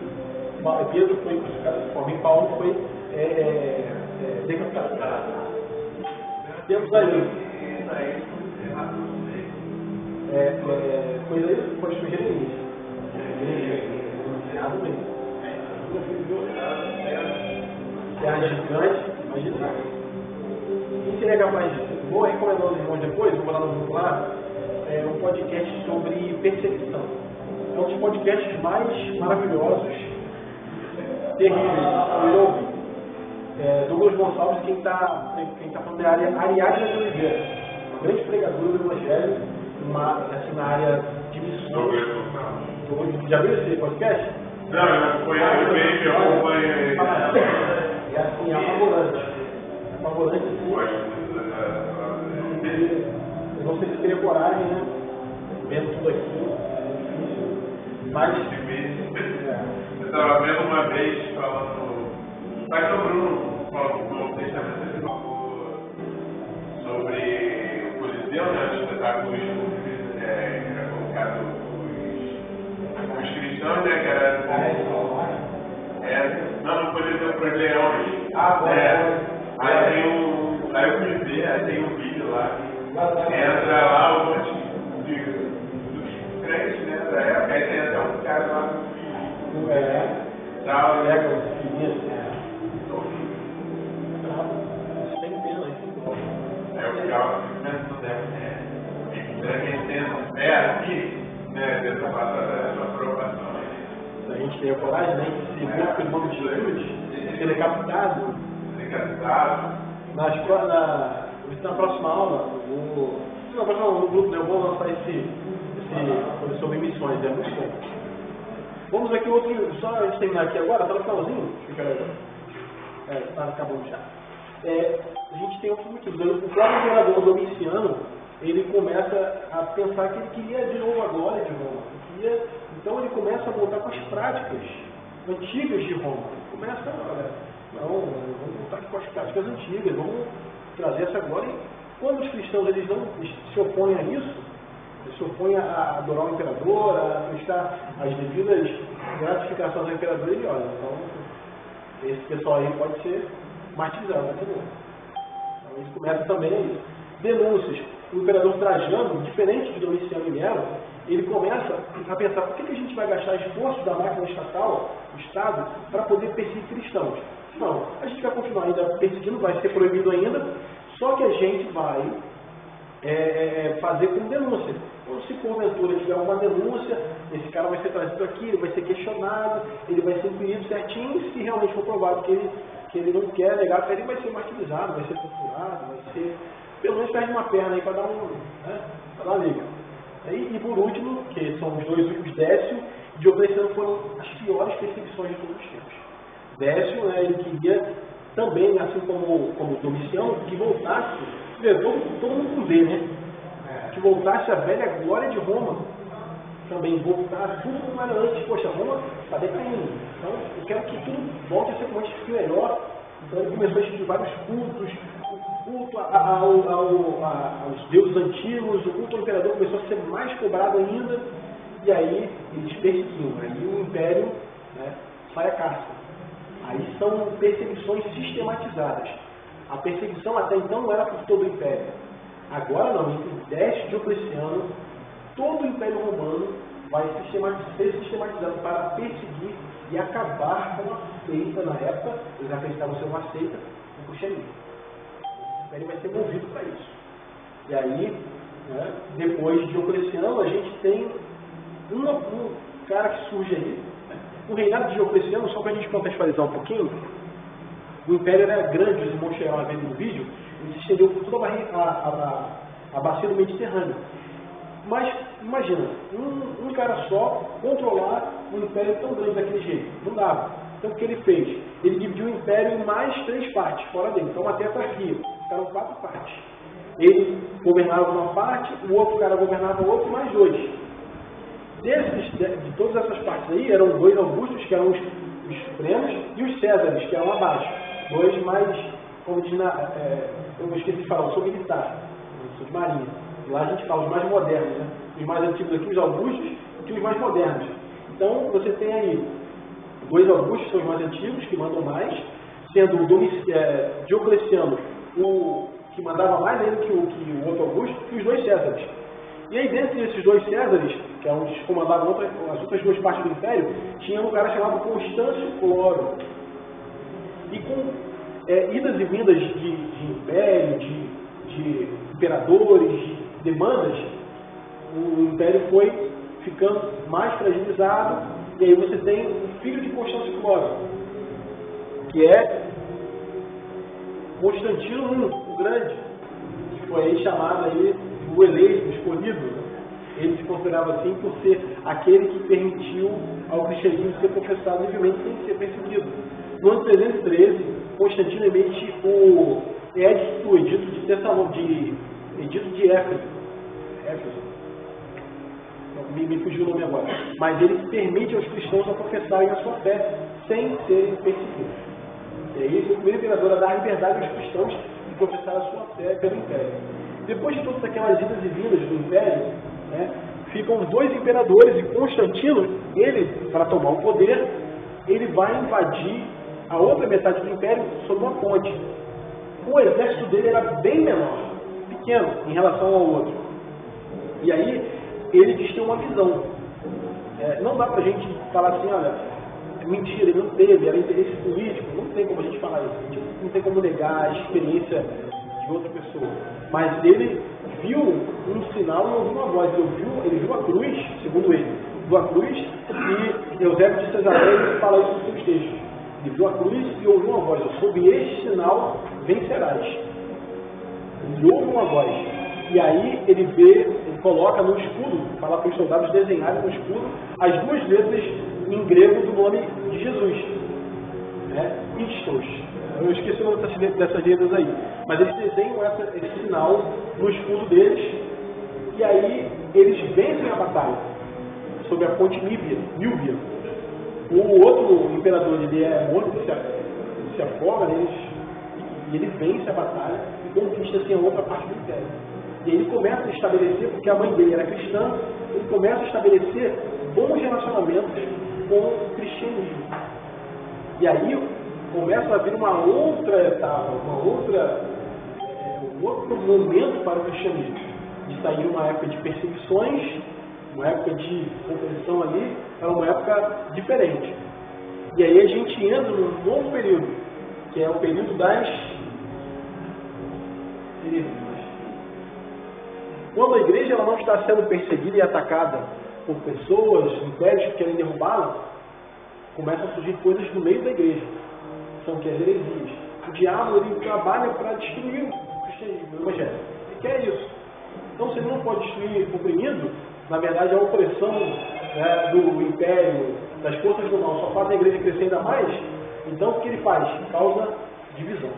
Pedro foi crucificado de forma e Paulo foi decapitado. Temos aí. Coisa aí, pode escolher no início. Errado mesmo. Terra gigante, imagina. Quem seria capaz de... Vou recomendar aos irmãos depois, vou lá no grupo lá, um podcast sobre perseguição. É um dos podcasts mais maravilhosos, terríveis. Douglas Gonçalves, quem está falando é a Ariadna de Oliveira, uma grande pregadora do Evangelho, assim, na área de missões. Já viu esse podcast? Não, eu acompanhei. É assim, é apavorante. É apavorante, assim. Eu não sei se teria coragem, né? Vendo tudo aquilo. É difícil. Mas... Eu estava vendo uma vez falando... O pastor Bruno falou no Novo Testamento, ele falou sobre o Coliseu, né? Os espetáculos que era colocado os cristãos, né? Que era... não, no Coliseu para os leões. Aí eu fui ver, aí tem um vídeo lá que entra lá um monte dos crentes, né? Da época, aí tem até um cara lá com filho. Tal, eu ficava pensando será que eles têm aqui, né, dessa aprovação aí? Se a gente tem a coragem, né, de se ver pelo nome de Jesus, ser decapitado. Na próxima aula, no grupo, eu vou lançar esse sobre missões, é muito bom. Vamos aqui outro, só a gente terminar aqui agora, tá no finalzinho? Está acabando já. A gente tem outro motivo. O próprio imperador Domiciano, ele começa a pensar que ele queria de novo a glória de Roma. Então ele começa a voltar com as práticas antigas de Roma. Ele começa, vamos voltar com as práticas antigas, vamos trazer essa glória. E quando os cristãos eles não se opõem a isso, eles se opõem a adorar o imperador, a prestar as devidas gratificações ao imperador, ele olha, então esse pessoal aí pode ser martirizado, entendeu? Então eles começam também a isso. Denúncias. O imperador Trajano, diferente de Domiciano e Nero, ele começa a pensar por que a gente vai gastar esforço da máquina estatal, do Estado, para poder perseguir cristãos? Não, a gente vai continuar ainda perseguindo, vai ser proibido ainda, só que a gente vai fazer como denúncia. Então, se porventura tiver uma denúncia, esse cara vai ser trazido aqui, ele vai ser questionado, ele vai ser inquirido certinho, se realmente for provado que ele não quer negar a fé, ele vai ser martirizado, vai ser torturado, vai ser... Pelo menos perde uma perna aí para dar uma liga. E por último, que são os dois últimos, Décio e Diocleciano foram as piores perseguições de todos os tempos. Décio, ele queria também, assim como Domiciano, que voltasse, todo mundo com D, né? Que voltasse a velha glória de Roma. Também voltasse tudo como era antes. Poxa, Roma está decaindo. Então, eu quero que tudo volte a ser como antes, que melhor. Então, ele começou a instituir vários cultos, o culto aos deuses antigos, o culto ao imperador começou a ser mais cobrado ainda, e aí eles perseguiam. Aí o império sai a caça. Aí são perseguições sistematizadas. A perseguição até então não era por todo o império. Agora não, entre Décio e Diocleciano, todo o Império Romano vai ser sistematizado para perseguir e acabar com a seita na época. Eles acreditavam ser uma seita, o cristianismo. O Império vai ser movido para isso. E aí, né, depois de Diocleciano, a gente tem um cara que surge aí. O reinado de Diocleciano, só para a gente contextualizar um pouquinho, o império era grande, os irmãos chegaram a ver no vídeo, ele se estendeu por toda a bacia do Mediterrâneo. Mas, imagina, um cara só controlar um império tão grande daquele jeito. Não dava. Então, o que ele fez? Ele dividiu o império em mais 3 partes, fora dele. Então, até aqui, eram 4 partes. Ele governava uma parte, o outro cara governava outra e mais 2. De todas essas partes aí, eram 2 Augustos, que eram os supremos, e os Césares, que eram abaixo. 2 mais, como diz eu esqueci de falar, eu sou militar, eu sou de marinha. Lá a gente fala os mais modernos, né? Os mais antigos aqui, os Augustos, e os mais modernos. Então, você tem aí 2 Augustos, que são os mais antigos, que mandam mais, sendo Diocleciano o que mandava mais ainda que o outro Augusto, e os 2 Césares. E aí, dentre esses 2 Césares, que eram os que comandavam as outras 2 partes do Império, tinha um cara chamado Constâncio Cloro. E com idas e vindas de império, de imperadores, de demandas, o Império foi ficando mais fragilizado, e aí você tem o filho de Constâncio Cloro, que é Constantino I, o Grande, que foi aí chamado aí o eleito, o escolhido. Ele se considerava assim por ser aquele que permitiu ao cristianismo ser professado livremente sem ser perseguido. No ano 313, Constantino emite o Edito de Éfeso. Me fugiu o nome agora. Mas ele permite aos cristãos a professarem a sua fé sem serem perseguidos. E aí, o primeiro imperador a dar liberdade aos cristãos de professar a sua fé pelo Império. Depois de todas aquelas idas e vindas do Império, né, ficam os 2 imperadores, e Constantino, ele, para tomar o poder, ele vai invadir a outra metade do Império sob uma ponte. O exército dele era bem menor, pequeno, em relação ao outro. E aí, ele diz ter uma visão. Não dá pra gente falar assim, olha, mentira, ele não teve, era interesse político, não tem como a gente falar isso. Não tem como negar a experiência de outra pessoa. Mas ele viu um sinal e ouviu uma voz. Ele viu a cruz, segundo ele, viu a cruz, e Eusébio de Cesareia fala isso nos seus textos. Ele viu a cruz e ouviu uma voz. Sob este sinal vencerás. Ele ouve uma voz. E aí ele coloca no escudo, fala para os soldados desenharem no escudo as 2 letras em grego do nome de Jesus. Istos. Eu esqueci o nome dessas letras aí. Mas eles desenham esse sinal no escudo deles, e aí eles vencem a batalha sobre a ponte Níbia. O outro imperador, ele é morto, se afoga neles, e ele vence a batalha e conquista assim a outra parte do império. E ele começa a estabelecer, porque a mãe dele era cristã, ele começa a estabelecer bons relacionamentos com o cristianismo. E aí começa a vir uma outra etapa, um outro momento para o cristianismo. De sair uma época de perseguições, uma época de opressão ali, era uma época diferente. E aí a gente entra num novo período, que é o período das heresias. Quando a igreja ela não está sendo perseguida e atacada por pessoas, impérios que querem derrubá-la, começam a surgir coisas no meio da igreja. São que as heresias. O diabo ele trabalha para destruir o cristianismo, o evangelho. Ele quer isso. Então, se ele não pode destruir o oprimido, na verdade a opressão do império, das forças do mal, só faz a igreja crescer ainda mais. Então, o que ele faz? Causa divisão.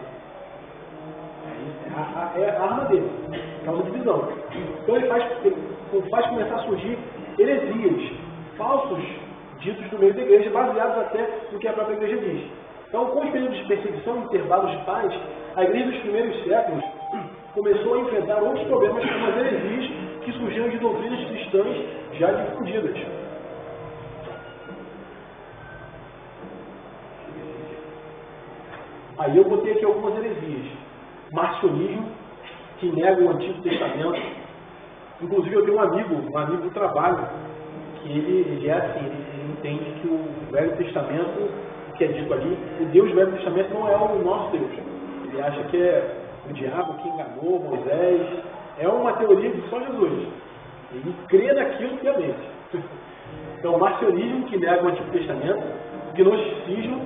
É a arma dele, causa divisão. Então ele faz começar a surgir heresias, falsos ditos no meio da igreja, baseados até no que a própria igreja diz. Então, com os períodos de perseguição e intervalos de paz, a igreja dos primeiros séculos começou a enfrentar outros problemas como as heresias que surgiram de doutrinas cristãs já difundidas. Aí eu botei aqui algumas heresias. Marcionismo, que nega o Antigo Testamento. Inclusive eu tenho um amigo do trabalho, que ele é assim, ele entende que o Velho Testamento, que é dito ali, o Deus do Velho Testamento não é o nosso Deus. Ele acha que é o diabo que enganou Moisés, é uma teoria de só Jesus. Ele crê naquilo piamente. Então, o marcionismo, que nega o Antigo Testamento, o gnosticismo,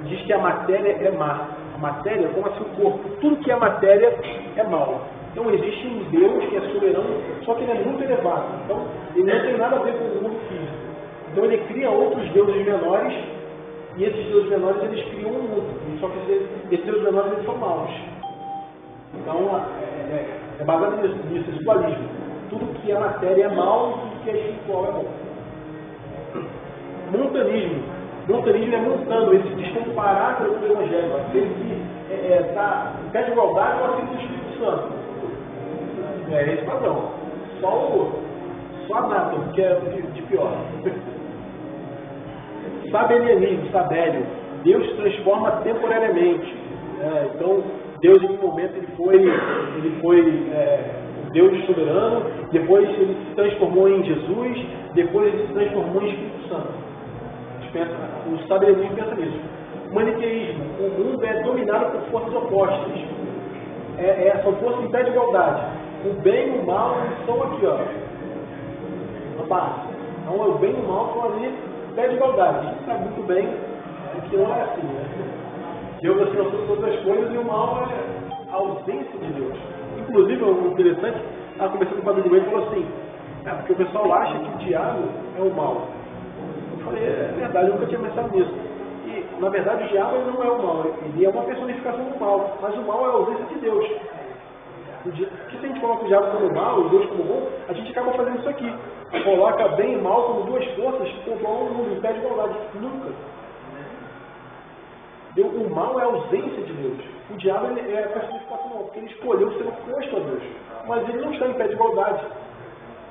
diz que a matéria é má. A matéria é como assim o corpo. Tudo que é matéria é mal. Então, existe um Deus que é soberano, só que ele é muito elevado. Então, ele não tem nada a ver com o mundo físico. Então, ele cria outros deuses menores, e esses deuses menores, eles criam um mundo. Só que esses deuses menores, eles são maus. Então, é baseado nisso, esse dualismo. Tudo que é matéria é mal e tudo que é espiritual é bom. Montanismo é montando, ele se diz comparar com o Evangelho. Ele que está em pé de igualdade com o Espírito Santo. É esse padrão. Só a nata, que é de pior. Sabelianismo, Sabélio. Deus se transforma temporariamente. Então, Deus em um momento ele foi Deus soberano, depois ele se transformou em Jesus, depois ele se transformou em Espírito Santo. O sabelianismo pensa nisso. O maniqueísmo, o mundo é dominado por forças opostas. São forças em pé de igualdade. O bem e o mal estão aqui, ó, na base. Então, o bem e o mal estão ali em pé de igualdade. A gente sabe muito bem que não é assim, né? Deus assinou todas as coisas e o mal é a ausência de Deus. Inclusive, o interessante, estava conversando com o Padre Duane e falou assim, porque o pessoal acha que o diabo é o mal. Eu falei, é verdade, eu nunca tinha pensado nisso. E, na verdade, o diabo ele não é o mal, ele é uma personificação do mal, mas o mal é a ausência de Deus. Porque se a gente coloca o diabo como mal e Deus como bom, a gente acaba fazendo isso aqui. Coloca bem e mal como duas forças que controlam o mundo em pé de igualdade. Nunca. O mal é a ausência de Deus. O diabo é a personificação do mal, porque ele escolheu ser oposto a Deus. Mas ele não está em pé de igualdade.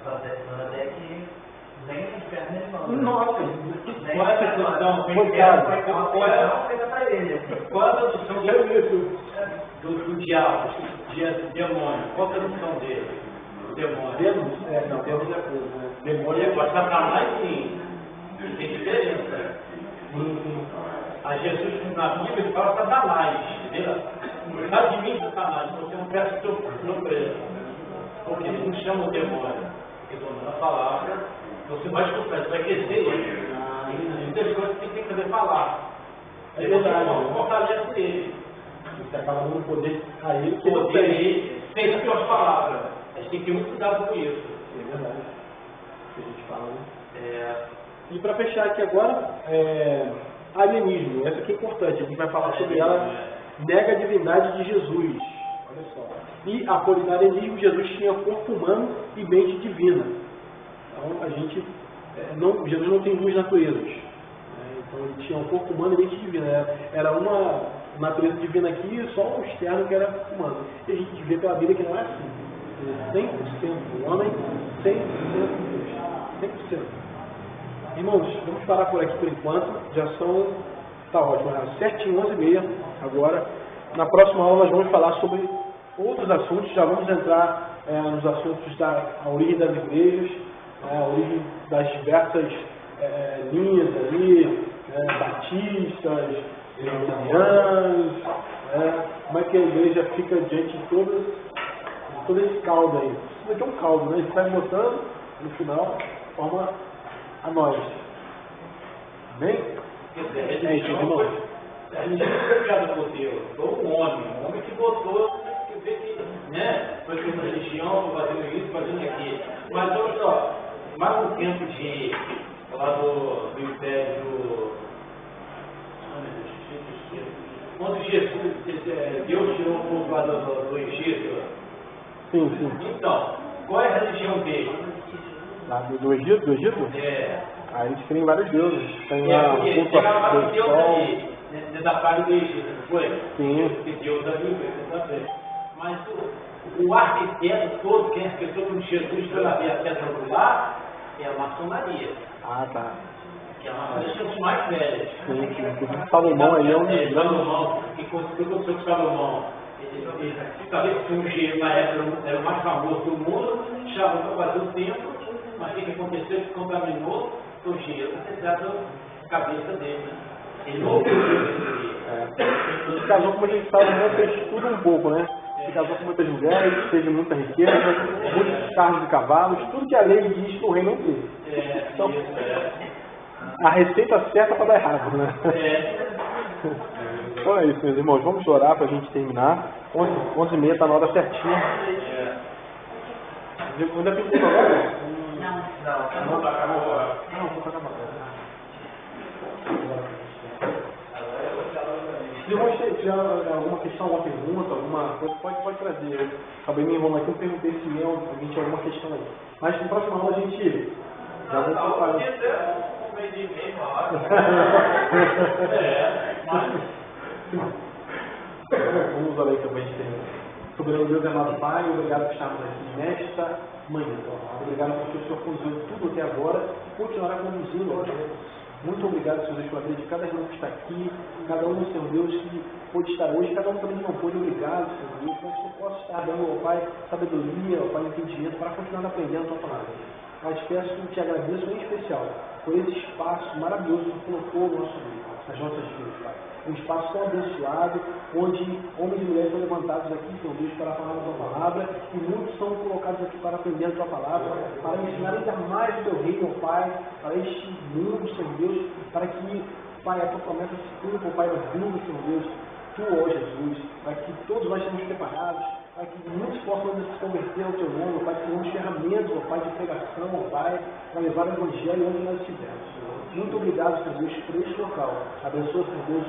Até que nem o inferno ele manda. Nossa, qual é a tradução? Qual é a feita para ele? Qual é a tradução do diabo, de demônio? Qual a tradução dele? O demônio. Deus é coisa, né? Demônio é Satanás, sim. Tem diferença. A Jesus na Bíblia ele fala Satanás, entendeu? Não de mim, Satanás, você não presta surpresa. Porque ele não chama o demônio. Porque domina a palavra, você vai escutar, você vai crescer ele. E muitas coisas que tem que fazer falar. É verdade. Você fortalece ele. Você acaba dando poder a ele. Poder ele, sem as suas palavras. A gente tem que ter muito cuidado com isso. É verdade. Que a gente fala, né? E E para fechar aqui agora, alienismo. Essa aqui é importante. A gente vai falar sobre ela. Nega a divindade de Jesus. Olha só. E apolinarismo, Jesus tinha corpo humano e mente divina. Então, Jesus não tem duas naturezas. Então, ele tinha um corpo humano e mente divina. Era uma natureza divina aqui e só o externo que era humano. E a gente vê pela Bíblia que não é assim. 100% homem, 100% Deus. 100%. Irmãos, vamos parar por aqui por enquanto. Já são... Está ótimo, certinho, 11h30 agora. Na próxima aula nós vamos falar sobre outros assuntos. Já vamos entrar nos assuntos da origem das igrejas, a origem das diversas linhas ali, batistas, italianos, como é que a igreja fica diante de todo esse caldo aí. Isso aqui é um caldo, né? A gente vai botando, no final, forma a nós. Bem? A gente não foi criado por Deus, foi um homem que botou, foi criando religião, fazendo isso, fazendo aquilo. Mas olha só, mais um tempo de lá do Império, quando Deus tirou o povo lá do Egito. Sim. Então, qual é a religião dele? Lá do Egito? Aí eles têm vários deuses. Tem lá porque chegava um Deus ali, da parte do Egito, não foi? Sim. Que Deus da Bíblia também. Mas o arquiteto todo, quem esqueceu que Jesus foi lá ver a pedra angular, é a maçonaria. Ah, tá. Que é uma das coisas mais velhas. Sim. Salomão aí é um grande... Salomão, que conseguiu com o Salomão. Talvez que um gelo na época era o mais famoso do mundo, chamou para fazer o templo, mas o que aconteceu? Ele contaminou o gelo, atrás da cabeça dele. Ele não ouviu o que ele queria. Esse casal, como a gente sabe, fez tudo um pouco, né? se casou com muitas mulheres, teve muita riqueza, muitos carros e cavalos, tudo que a lei diz que o rei não teve. Então, a receita certa para dar errado, né? Então é isso, meus irmãos. Vamos orar para a gente terminar. 11h30 está na hora certinha. Ainda tem que agora? Não, vou acabar. Se você tiver alguma questão, alguma pergunta, alguma coisa, pode trazer. Eu acabei me enrolando aqui, eu perguntei se alguém tinha alguma questão aí. Mas no próximo aula a gente já vai preparar. Vamos orar aí também. Soberano Deus, amado Pai, obrigado por estarmos aqui nesta manhã. Obrigado porque o Senhor conduziu tudo até agora, continuará conduzindo, ó Deus. Muito obrigado, Senhor Deus, pela vida de cada irmão que está aqui, cada um, Senhor Deus, que pôde estar hoje, cada um também que não pôde. Obrigado, Senhor Deus, para que o Senhor possa estar dando, ó Pai, sabedoria, ó Pai, entendimento, para continuar aprendendo a Tua palavra. Mas peço e te agradeço em especial por esse espaço maravilhoso que colocou no nosso meio, nas nossas vidas, Pai. Um espaço tão abençoado, onde homens e mulheres são levantados aqui, Senhor Deus, para falar a Tua palavra, e muitos são colocados aqui para aprender a Tua palavra, para ensinar ainda mais o Teu reino, ó Pai, para este mundo, Senhor Deus, para que, Pai, a Tua promessa se cumpra, Pai, no mundo, Senhor Deus, Tu, ó Jesus, para que todos nós estejamos preparados, para que muitos possam se converter ao Teu nome, ó Pai, que tenhamos ferramentas, ó Pai, de pregação, ó Pai, para levar o Evangelho onde nós estivermos. Muito obrigado, Senhor Deus, por este local. Abençoa, Senhor Deus,